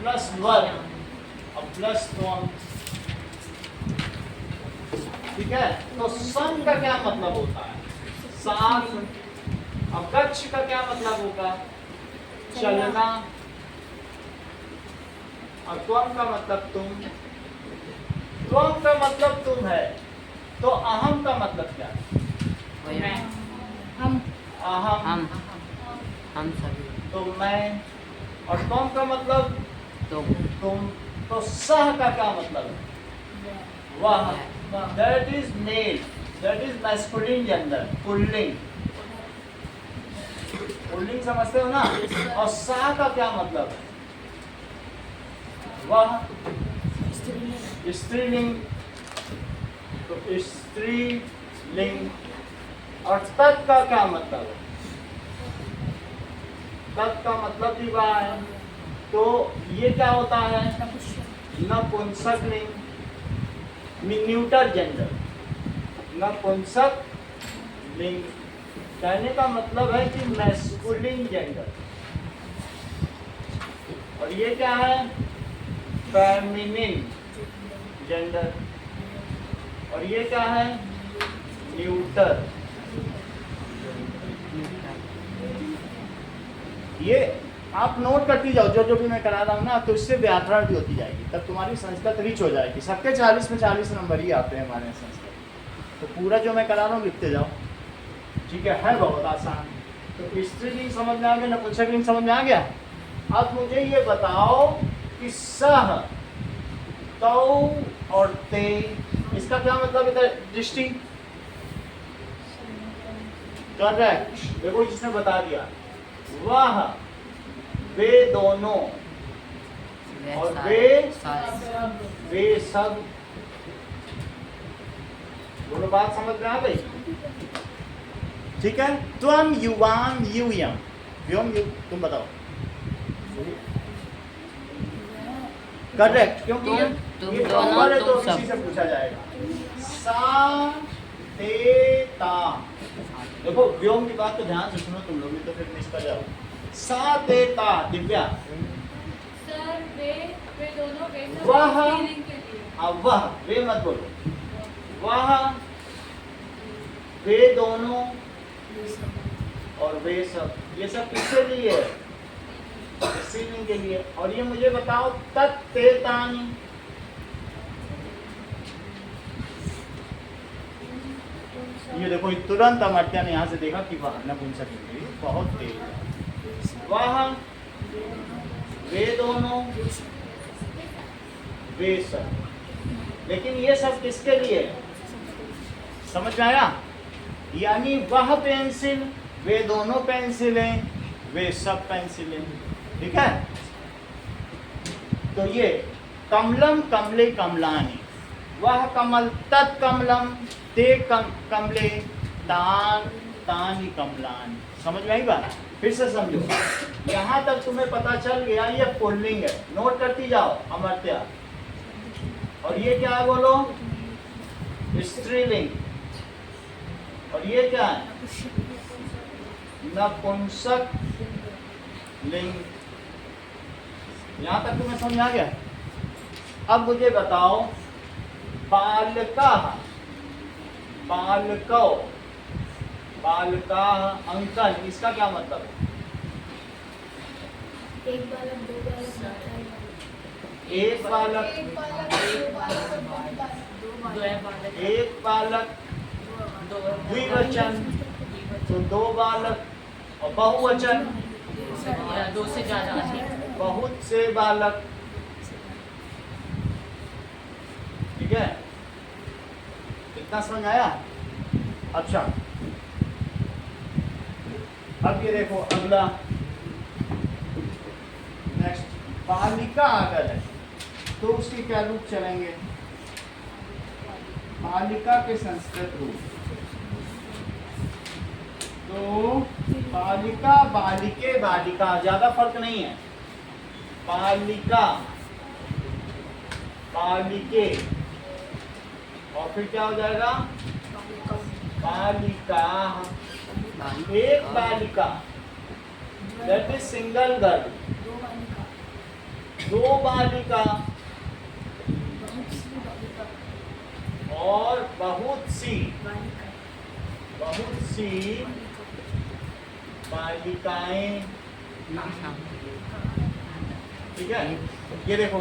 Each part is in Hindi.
प्लस वर और प्लस त्वम। ठीक है, तो सन का क्या मतलब होता है? साथ। अब गच्छ का क्या मतलब होगा? चलना। और त्वम का मतलब तुम। त्वम का मतलब तुम है, तो अहम का मतलब क्या है? हम अहम, हम सभी। तो मैं। और त्वम का मतलब तुम। तो सह का क्या मतलब है? वह। That is male, that is masculine gender, pulling. Pulling समझते हो ना? और सा का क्या मतलब है? वह, स्त्रीलिंग। तो स्त्रीलिंग। और तत् का क्या मतलब है? तत् का मतलब भी वह है, तो ये क्या होता है? नपुंसक लिंग, न्यूटर जेंडर। नपुंसक लिंग कहने का मतलब है कि मैस्कुलिन जेंडर। और ये क्या है? Feminine gender. और ये क्या है? न्यूटर। ये आप नोट करती जाओ, जो जो भी मैं करा रहा हूँ ना, तो इससे व्याकरण भी होती जाएगी, तब तुम्हारी संस्कृत रिच हो जाएगी। सबके 40 में 40 नंबर ही आते हैं हमारे संस्कृत। तो पूरा जो मैं करा रहा हूँ लिखते जाओ, ठीक है बहुत आसान। तो स्त्रीलिंग समझ में आ गया, नपुंसकलिंग समझ में आ गया। अब मुझे ये बताओ कि सह, तौ और ते, इसका क्या मतलब है? दृष्टि। करेक्ट, देखो जिसने बता दिया। वह, वे दोनों, और वे सब। दोनों बात समझ में आ गई? ठीक है। त्वम, युवाम, यूयम, व्योम, यू। तुम बताओ। करेक्ट, क्योंकि ये दोनों, है, तो तुम सब। इसी से पूछा जाएगा। सा, ते, ता। देखो व्योम की बात तो ध्यान से सुनो तुम लोग, भी तो फिर मिस कर जाओ। सा, ते, ता। दिव्या। सर वे दोनों वे सब वह, स्त्रीलिंग के लिए। अब वह, वे मत बोलो। वह, वे दोनों और वे सब, ये सब किसके लिए है? स्त्रीलिंग के लिए। और ये मुझे बताओ तत्तेतानि। ये देखो तुरंत अमर्त्या ने यहाँ से देखा कि वह नपुंसकलिंग, बहुत तेज है। वह, वे दोनों, वे सब। लेकिन ये सब किसके लिए? समझ में आया? यानी वह पेंसिल, वे दोनों पेंसिलें, वे सब पेंसिलें। ठीक है। तो ये कमलम, कमले, कमलानी। वह कमल, तत्कमलम, ते कमले, तान, तानी कमलानी। समझ में आई बात? फिर से समझो। यहाँ तक तुम्हें पता चल गया ये पुल्लिंग है, नोट करती जाओ अमर्त्या। और ये क्या है बोलो? स्त्रीलिंग। और ये क्या है? नपुंसक लिंग। यहाँ तक तुम्हें समझ आ गया? अब मुझे बताओ बालका, बालको, बालका, अंकन, इसका क्या मतलब है? एक बालक, दो बालक, एक बालक, एक बालक, दो बालक, एक बालक, द्विवचन, तो दो बालक। और बहुवचन, दो से ज्यादा। बहुत से बालक। ठीक है, इतना समझ आया? अच्छा, अब ये देखो अगला, नेक्स्ट। बालिका अगर है तो उसके क्या रूप चलेंगे? बालिका के संस्कृत रूप। तो बालिका, बालिके, बालिका, ज्यादा फर्क नहीं है। बालिका, बालिके, और फिर क्या हो जाएगा? बालिका। एक बालिका, दैट इज सिंगल गर्ल। दो बालिका और बहुत सी बालिकाएं। ठीक है, ये देखो,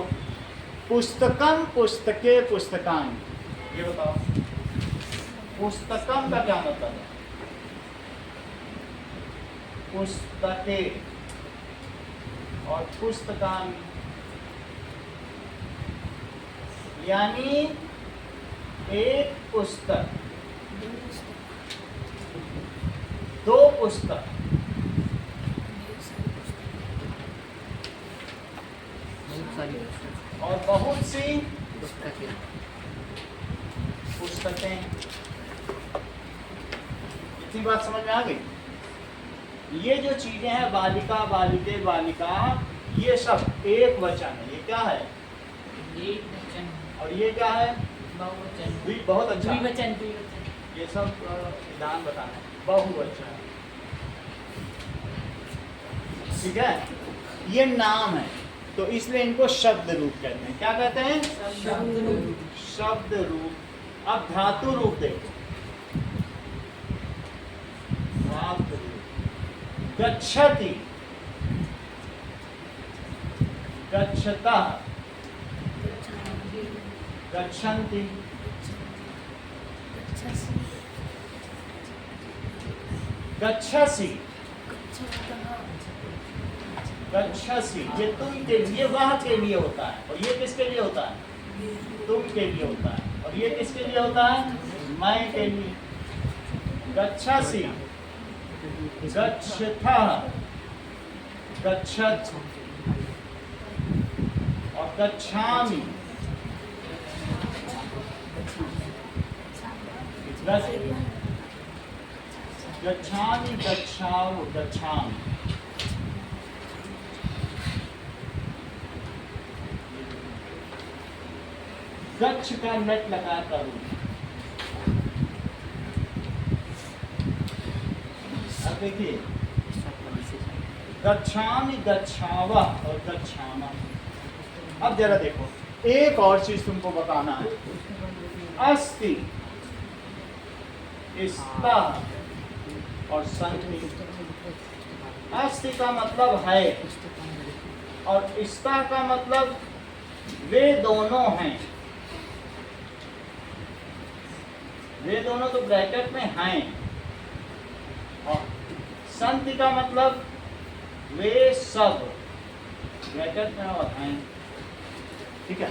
पुस्तकम, पुस्तके, पुस्तकानि। ये बताओ पुस्तकम का क्या मतलब है? पुस्तके और पुस्तकानि, यानी एक पुस्तक, दो पुस्तक, बहुत सारी पुस्तक और बहुत सी पुस्तकें। पुस्तकें। इतनी बात समझ में आ गई? ये जो चीजें हैं, बालिका, बालिके, बालिका, ये सब एक वचन है। ये क्या है? एक वचन, और ये क्या है? बहुवचन, बहुत अच्छा, द्विवचन, द्विवचन। ये सब विधान बताना है। बहुवचन, ठीक है। ये नाम है, तो इसलिए इनको शब्द रूप कहते हैं। क्या कहते हैं? शब्द रूप। अब धातु रूप देखो, धातु रूप। गच्छति, गच्छतः, गच्छन्ति, गच्छसि, गच्छसि। ये तुम के लिए, वह के लिए होता है। और ये किसके लिए होता है? तुम के लिए होता है। और ये किसके लिए होता है? मैं के लिए। गच्छसि, गच्छतः, गच्छत, और गच्छामि, गच्छामि, गच्छाओ, गच्छामि। गच्छ का नट लगा करूं। अब देखिए, गच्छामि, गच्छावः और गच्छामः। अब जरा देखो, एक और चीज तुमको बताना है। अस्ति, स्तः और सन्ति। अस्ति का मतलब है, और स्तः का मतलब वे दोनों हैं। वे दोनों तो ब्रैकेट में हैं। और संति का मतलब वे सब ब्रैकेट में और हैं। ठीक है,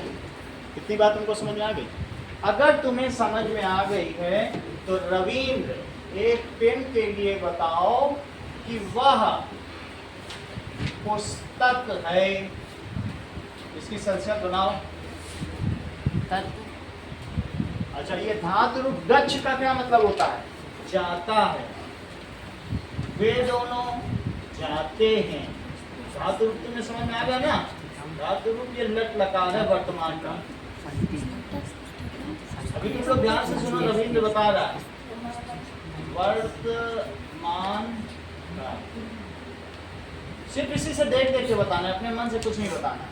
इतनी बात तुमको समझ में आ गई? अगर तुम्हें समझ में आ गई है तो रविंद्र, एक पेन के लिए बताओ कि वह पुस्तक है। इसकी संस्कृत बनाओ। तत्व, अच्छा, ये धातु रूप गच्छ का क्या मतलब होता है? जाता है। वे दोनों जाते हैं। धातु रूप तुम्हें समझ में आ गया ना? धातु रूप ये लट लकार है वर्तमान का। अभी तुम लोग ध्यान से सुनो, रविंद्र बता रहा है वर्तमान का। सिर्फ इसी से देख देख के बताना है, अपने मन से कुछ नहीं बताना।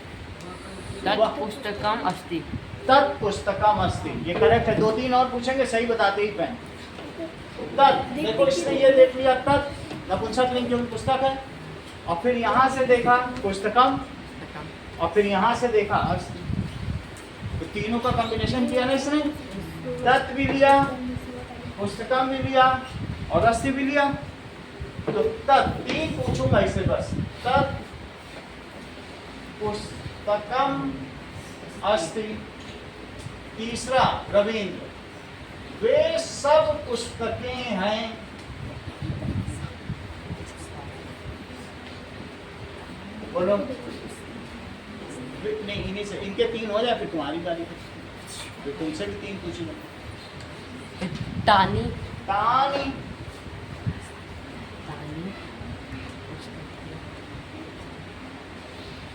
तत्पुस्तकम अस्ति। तत्पुस्तकम अस्ति, ये करेक्ट है। दो तीन और पूछेंगे, सही बताते ही पेन। तत्, देखो इसने ये देख लिया, तत् नपुंसक लिंग जो पुस्तक है, और फिर यहाँ से देखा पुस्तकम, और फिर यहाँ से देखा अस्ति। तो तीनों का कॉम्बिनेशन किया ना इसने। तत् भी लिया, पुस्तकम भी लिया, और अस्ति भी लिया। तो तत्, तीन पूछूंगा इसे बस। तत् पुस्तकम अस्ति। तीसरा रविंद्र, वे सब पुस्तकें हैं। बोलो। नहीं, इन्हीं से, इनके तीन हो जाए फिर तुम्हारी बारी है। फिर तुमसे भी तीन पूछूंगा। तानी, तानी, तानी,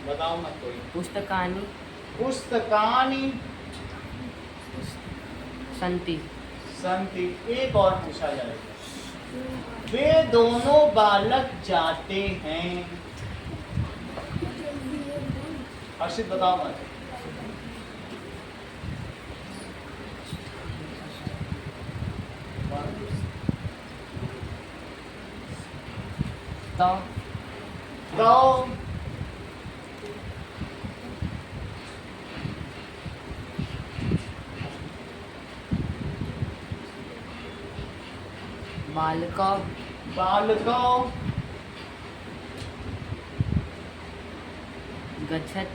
बताओ मत कोई। पुस्तकानि, पुस्तकानि सन्ति। संति। एक और पूछा जाएगा, वे दोनों बालक जाते हैं। हर्षित बताओ मत। तो तो बालका बालको गच्छत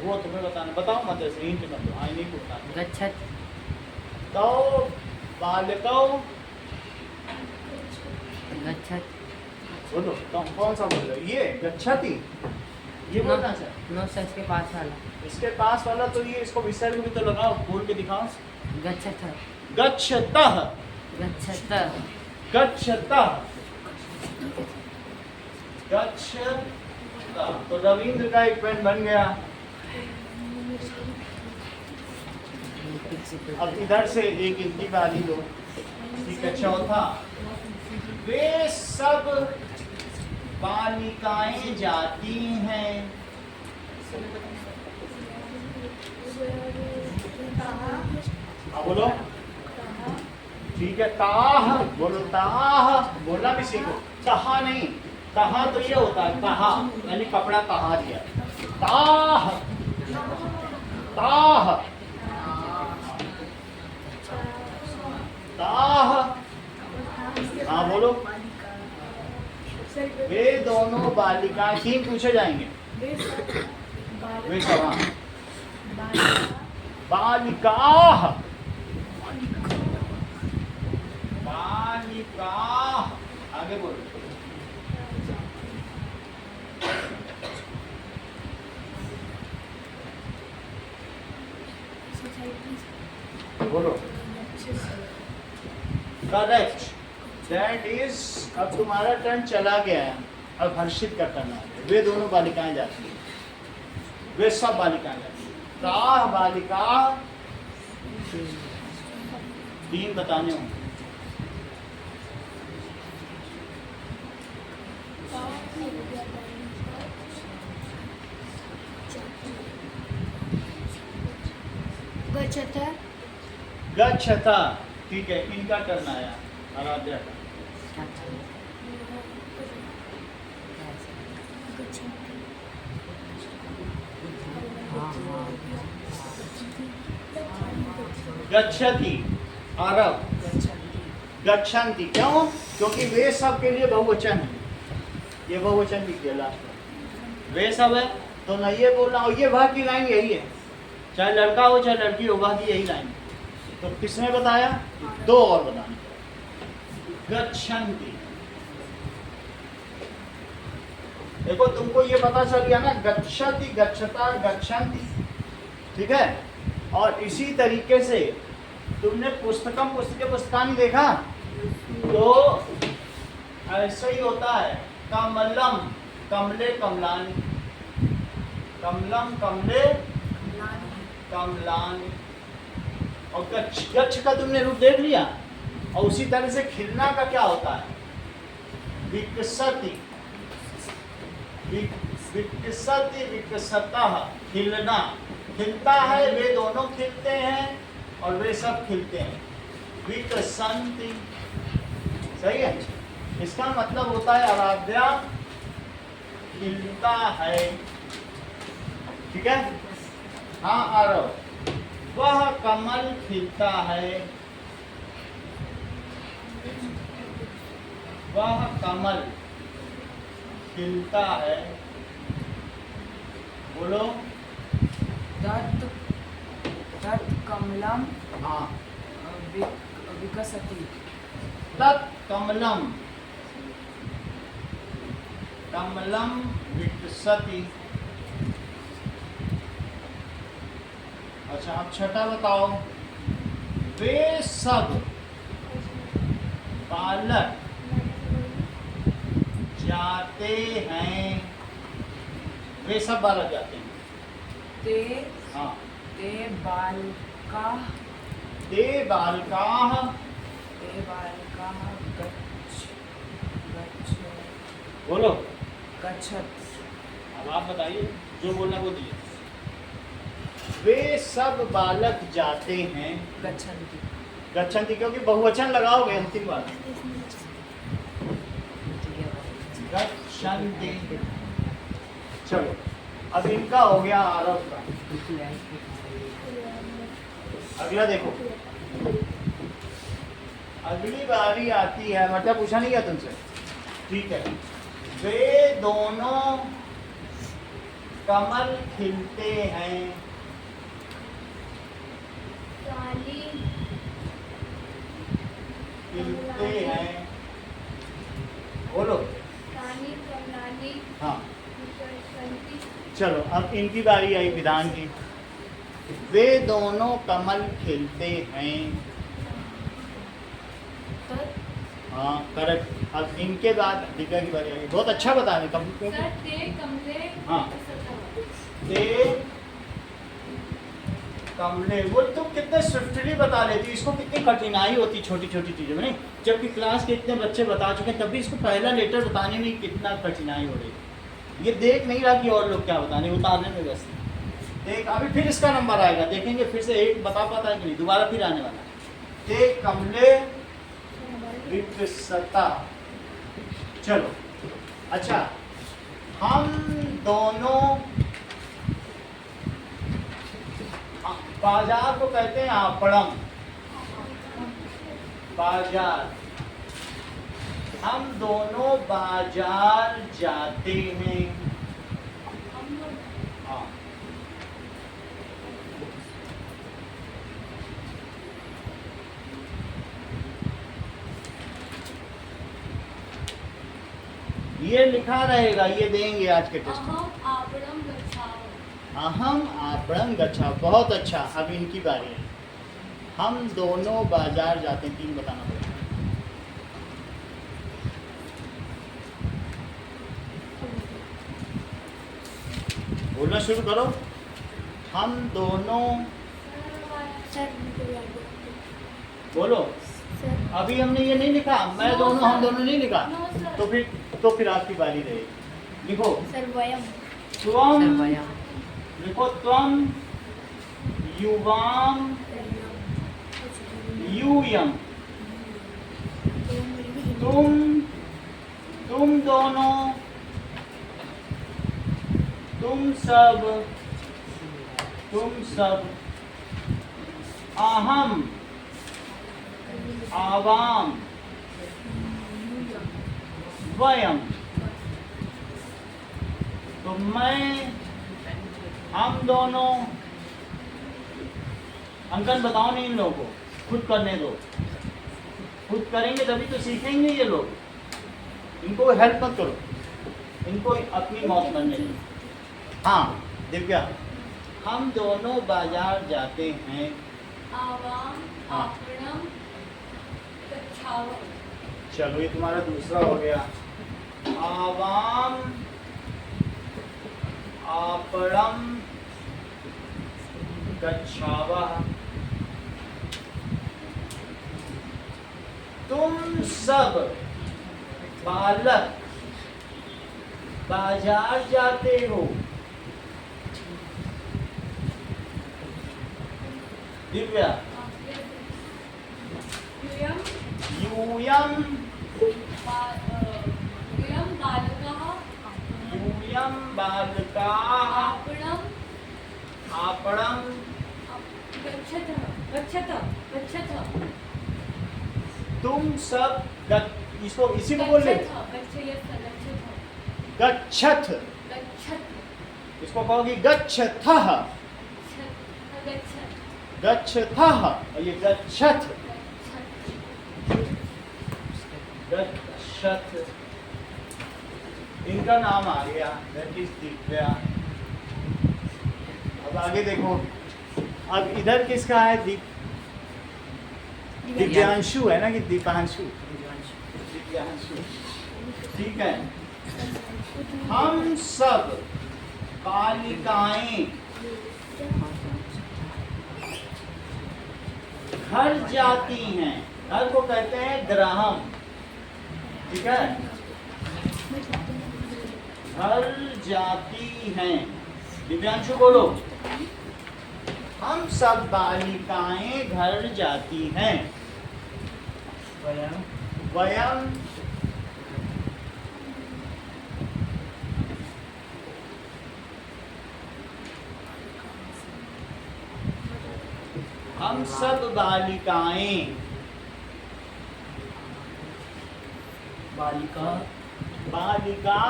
वो तुम्हें बताना, बताओ मत, ऐसे हिंट मत दो, आई नहीं पूछना। गच्छत तो बालको गच्छत बोलो, तुम कौन सा बोल रहे हो? ये गच्छति, ये बोलना चाहिए। नो सर इसके पास वाला इसके पास वाला तो ये, इसको विसर्ग भी तो लगाओ, बोल के दिखाओ। गच्छत गच्छतः गच्छत गच्छतः गच्छतः। तो रविंद्र का एक पेन बन गया। अब इधर से एक इनकी बारी लो। ठीक है, चौथा, वे सब बालिकाएं जाती हैं। हाँ बोलो। ठीक है, ताह बोलो, ताह बोलना भी सीखो। तहा नहीं, तहा तो ये होता है, तहा यानी कपड़ा तहा दिया। ताह ताह ताह। हाँ बोलो। वे दोनों बालिकाएं, 3 पूछे जाएंगे। वे सब, हाँ। बालिका बालिका, आगे बोलो। बोलो। Correct, that is. अब तुम्हारा टर्न चला गया है, अब हर्षित का टर्न आ गया। वे दोनों बालिकाएं जाती हैं, वे सब बालिकाएं जाती हैं। ताह बालिका, 3 बताने होंगे। गच्छत गच्छता, ठीक है, इनका टर्न आया, आराध्या का। गच्छति, आरव गच्छन्ति। क्यों? क्योंकि वे सब के लिए बहुवचन है, ये बहुवचन लिख दिया लास्ट में। वे सब है तो न ये बोलना, और ये वह की लाइन यही है, चाहे लड़का हो चाहे लड़की हो, वह की यही लाइन है। तो किसने बताया? 2 और बताने। गच्छन्ति, देखो तुमको ये पता चल गया ना, गच्छति गच्छता गच्छन्ति, ठीक है। और इसी तरीके से तुमने पुस्तकम पुस्तके पुस्तकानि देखा, तो ऐसा ही होता है। कमलम कमले कमलानि, कमलम कमले कमलानि। और गच्छ, गच्छ का तुमने रूप देख लिया। और उसी तरह से खिलना का क्या होता है? विकसति, विकसति विकसतः, खिलना, खिलता है, वे दोनों खिलते हैं और वे सब खिलते हैं। विकसंति, सही है। इसका मतलब होता है आराध्या खिलता है, ठीक है। हाँ आरव, वह कमल खिलता है, वह कमल खिलता है। बोलो। तत् तत् कमलम हाँ, विकसति। तत् कमलम, कमलम विकसति। अच्छा, अब छठा बताओ। वे सब बालक जाते हैं, वे सब बालक जाते हैं। ते हाँ, ते बालका ते बालकाः, ते बालका गच्छ गच्छ बोलो। गच्छत। अब आप बताइए, जो बोलना वो दिए। वे सब बालक जाते हैं, गच्छन्ति। गच्छन्ति क्योंकि बहुवचन लगाओगे अंतिम बार, गच्छन्ति। चलो अब इनका हो गया आरव का। अगला देखो, अगली बारी आती है, मतलब पूछा नहीं गया तुमसे, ठीक है। वे दोनों कमल खिलते हैं, काली खिलते हैं, बोलो। काली कमलानी हाँ विकसंती। चलो अब इनकी बारी आई विधान की। वे दोनों कमल खिलते हैं, हाँ करेक्ट। अब इनके बाद दिव्या की बारी आई। बहुत अच्छा बता रहे कम सर ते कमले हाँ। ते कमले, वो तुम कितने स्विफ्टली बता लेती, इसको कितनी कठिनाई होती छोटी छोटी चीज़ों में, नहीं? जबकि क्लास के इतने बच्चे बता चुके हैं, तब भी इसको पहला लेटर बताने में कितना कठिनाई हो रही है। ये देख नहीं रहा कि और लोग क्या बताने, उतारने में व्यस्त है। देख अभी फिर इसका नंबर आएगा, देखेंगे फिर से एक बता पाता है कि नहीं, दोबारा फिर आने वाला है। ते कमले विकसता। चलो अच्छा, हम दोनों, बाजार को कहते हैं आपड़म, बाजार। हम दोनों बाजार जाते हैं, हाँ। ये लिखा रहेगा, ये देंगे आज के टेस्ट में। अहम आपणम गच्छामि। अहम आपणम गच्छा, बहुत अच्छा। अब इनकी बारी है। हम दोनों बाजार जाते हैं, 3 बताना पड़ेगा। बोलना शुरू करो। हम दोनों, सर बोलो। सर अभी हमने ये नहीं लिखा, मैं No, दोनों, sir. हम दोनों नहीं लिखा। No, sir. तो फिर आपकी बारी रहेगी। लिखो सर वयम त्वम, सर्वयम लिखो त्वम युवाम यूयम, तुम दोनों, तुम सब, अहम आवाम वयम, तो मैं, हम दोनों। अंकन बताओ नहीं, इन लोगों को खुद करने दो, खुद करेंगे तभी तो सीखेंगे ये लोग। इनको हेल्प मत करो, इनको अपनी मौत करने दो। हाँ दिव्या, हम दोनों बाजार जाते हैं, आवाम हाँ। आपणम गच्छामि। चलो ये तुम्हारा दूसरा हो गया। आवाम आपणम गच्छावः, तुम सब बालक बाजार जाते हो। दिव्या, यूयम यूयम, यूयम बालकः यूयम बालकाः आपणम आपणम गच्छतः गच्छतः तुम सब इसको इसी को बोल रहे गच्छथ, इसको कहोगी गच्छथः, गच्छथः, और ये गच्छथ, गच्छथ। इनका नाम आ गया, दैट इज दिव्या। अब आगे देखो, अब इधर किसका है? दिव्यांशु है ना, कि दीपांशु? दिव्यांशु, ठीक है। हम सब बालिकाएं घर जाती हैं, घर को कहते हैं ग्राहम, ठीक है। घर जाती हैं। दिव्यांशु बोलो। हम सब बालिकाएं घर जाती हैं। वयम हम सब बालिकाएं बालिका बालिका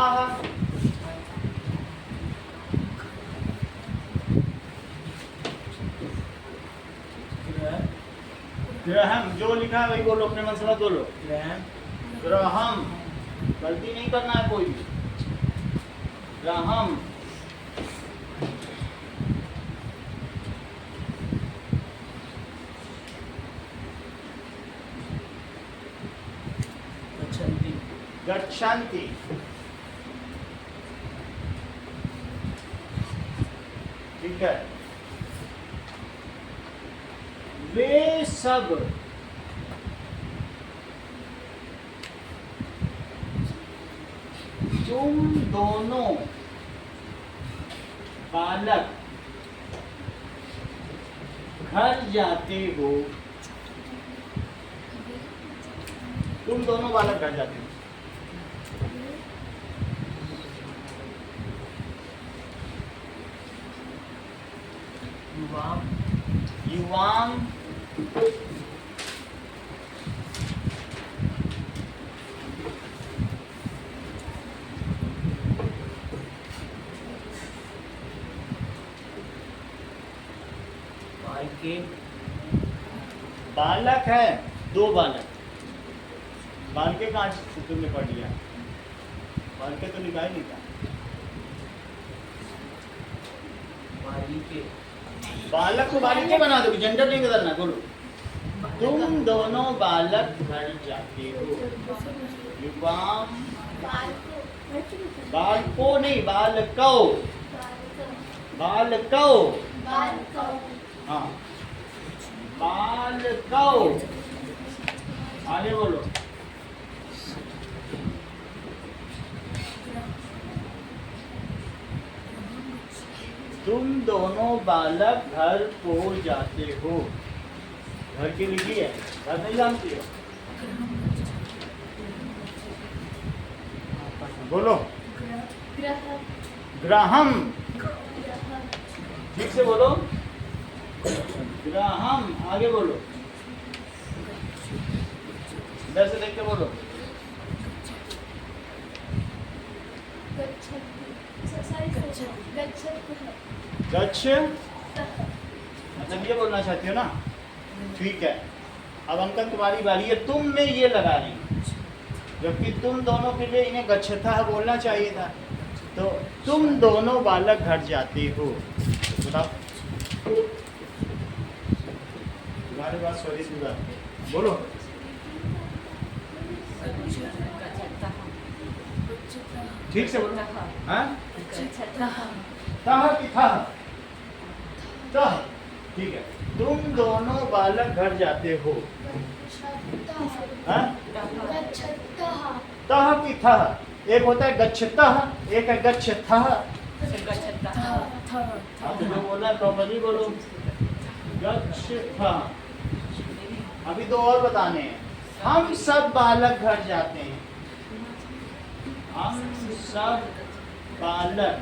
ग्रहम, जो लिखा है वही बोलो, अपने मन से मत बोलो। ग्रहम, गलती नहीं करना है कोई भी। ग्रहम गच्छन्ति गच्छन्ति, ठीक है। वे सब तुम दोनों बालक घर जाते हो। तुम दोनों बालक घर जाते हो। युवाम युवाम बालके बालक है, दो बालक। बालके कहाँ से तुमने पढ़ लिया? बालके तो लिखा ही नहीं था। बालिके बालक को बालिके बना दो, जेंडर नहीं बदलना। बोलो, तुम दोनों बालक घर जाते हो। युवाम, बालको नहीं, बालको, बालको, हाँ बालको। आगे बोलो। तुम दोनों बालक घर को जाते हो। घर की लिखी है, घर नहीं जानती हो। बोलो। ग्रहम, ठीक से बोलो। ग्रहम, आगे बोलो। इधर से देख के बोलो। गच्छ, मतलब ये बोलना चाहती हो ना? ठीक है। अब अंकल तुम्हारी बारी है, तुम में ये लगा रही, जबकि तुम दोनों के लिए इन्हें गच्छता बोलना चाहिए था। तो तुम दोनों बालक घर जाते हो। बताओ, तुम्हारे पास सॉरी सुधा, बोलो। ठीक से बोलो। हाँ, तह की था, तह, ठीक है। तुम दोनों बालक घर जाते हो। हाँ? तह की था, एक होता है गच्छतः, एक है गच्छतः। अब जो बोलना है प्रॉपर्ली बोलो। गच्छतः। अभी दो और बताने हैं। हम सब बालक घर जाते हैं। हम सब बालक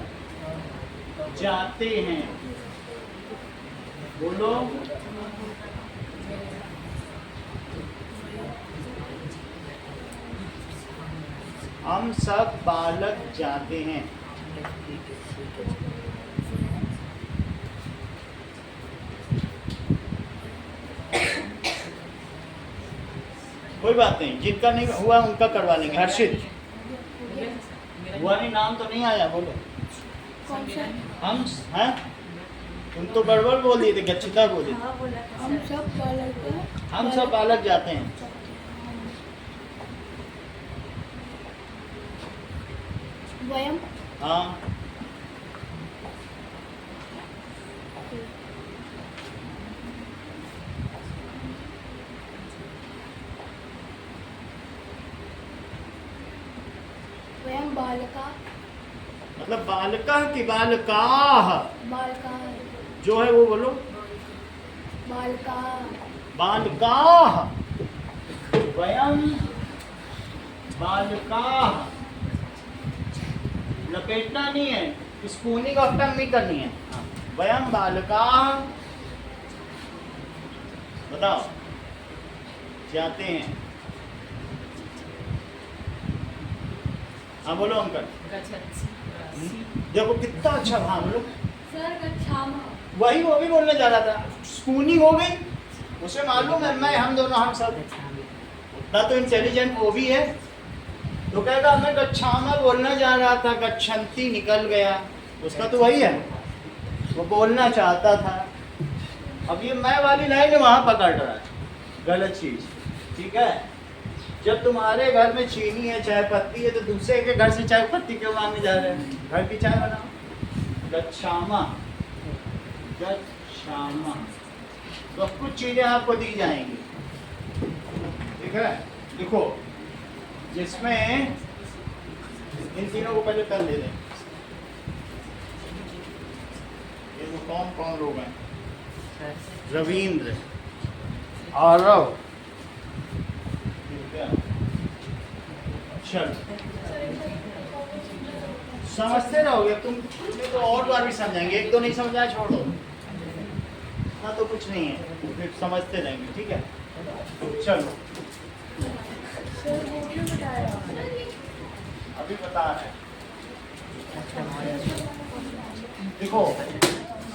जाते हैं। बोलो। हम सब बालक जाते हैं। कोई बात नहीं, जिनका नहीं हुआ उनका करवा लेंगे। हर्षित, हुआ नहीं, नाम तो नहीं आया, बोलो। हम हैं, तुम तो गड़बड़ बोल दिए थे, गच्छता बोले। हम सब बालक जाते हैं। वयम, हाँ, वयम बालका, मतलब बालका की बालकाः, बालका जो है वो बोलो बालका बालकाः, वयम बालकाः। लपेटना नहीं है, स्पूनिंग ऑफ टंग नहीं करनी है। हाँ, वयम बालकाः, बताओ जाते हैं। हाँ बोलो अंकल। देखो कितना अच्छा भाव बोलो। सर गच्छामः। वही वो भी बोलने जा रहा था, स्पूनिंग हो गई, उसे मालूम है मैं हम दोनों हम सब, उतना तो इंटेलिजेंट वो भी है। तो कहेगा मैं गच्छामः बोलना जा रहा था, गच्छन्ति निकल गया, उसका तो वही है, वो बोलना चाहता था। अब ये मैं वाली लाइन वहाँ पकड़ रहा है, गलत चीज। ठीक है, जब तुम्हारे घर में चीनी है, चाय पत्ती है, तो दूसरे के घर से चाय पत्ती क्यों मांगने जा रहे हैं? घर की चाय बनाओ। गच्छामः, गच्छामः, तो कुछ चीजें आपको दी जाएंगी। ठीक है, देखो जिसमें इन तीनों को पहले पेन दे दें। ये वो कौन कौन लोग हैं? रविंद्र, आरव, ठीक है, चलो समझते रहोगे तुम, तुम्हें तो और बार भी समझाएंगे, एक दो नहीं समझाया छोड़ो, ना तो कुछ नहीं है, फिर समझते रहेंगे। ठीक है, चलो अभी बता रहे हैं। देखो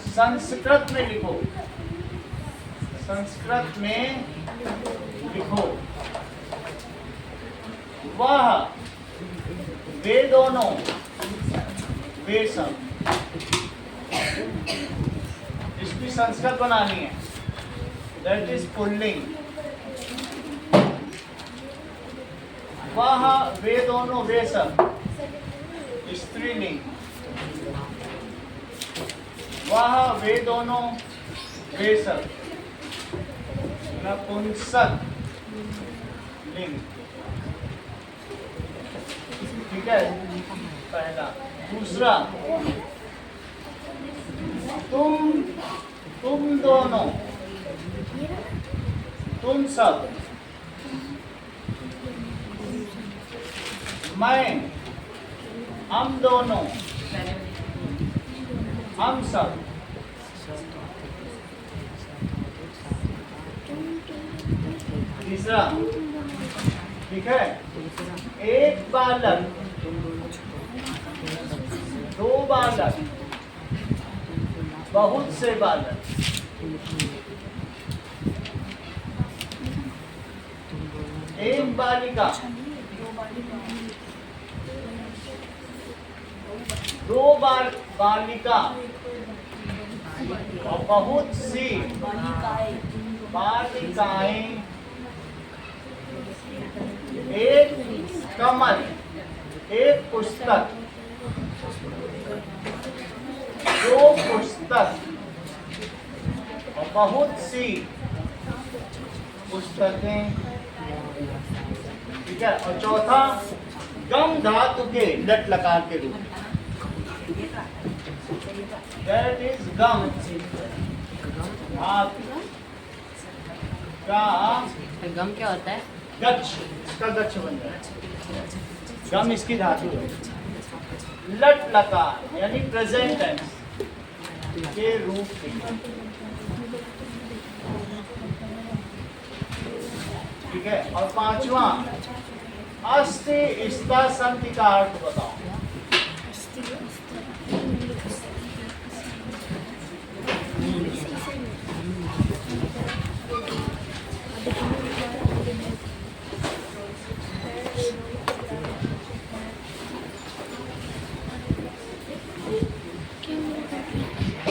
संस्कृत में लिखो, संस्कृत में लिखो, वह वे दोनों वे सब, इसकी संस्कृत बनानी है, दैट इज पुल्लिंग। वह वे दोनों वे सब स्त्रीलिंग, वह वे दोनों वे सब नपुंसक लिंग। ठीक है, पहला। दूसरा, तुम दोनों, तुम सब, मैं, हम दोनों, हम सब। तीसरा, ठीक है, एक बालक, दो बालक, बहुत से बालक, एक बालिका, दो बालिका और बहुत सी बालिकाएं, एक कमल, एक पुस्तक, दो पुस्तक और बहुत सी पुस्तकें। ठीक है, और चौथा, गम धातु के लट लकार के रूप में, दैट इज गम धातु का गम क्या होता है? गच्छ, इसका गच्छ बन जाए, गम इसकी धातु है। लट लकार यानी प्रेजेंट टेंस के रूप में। ठीक है, और पांचवा, अस्ति स्था संति का अर्थ बताओ।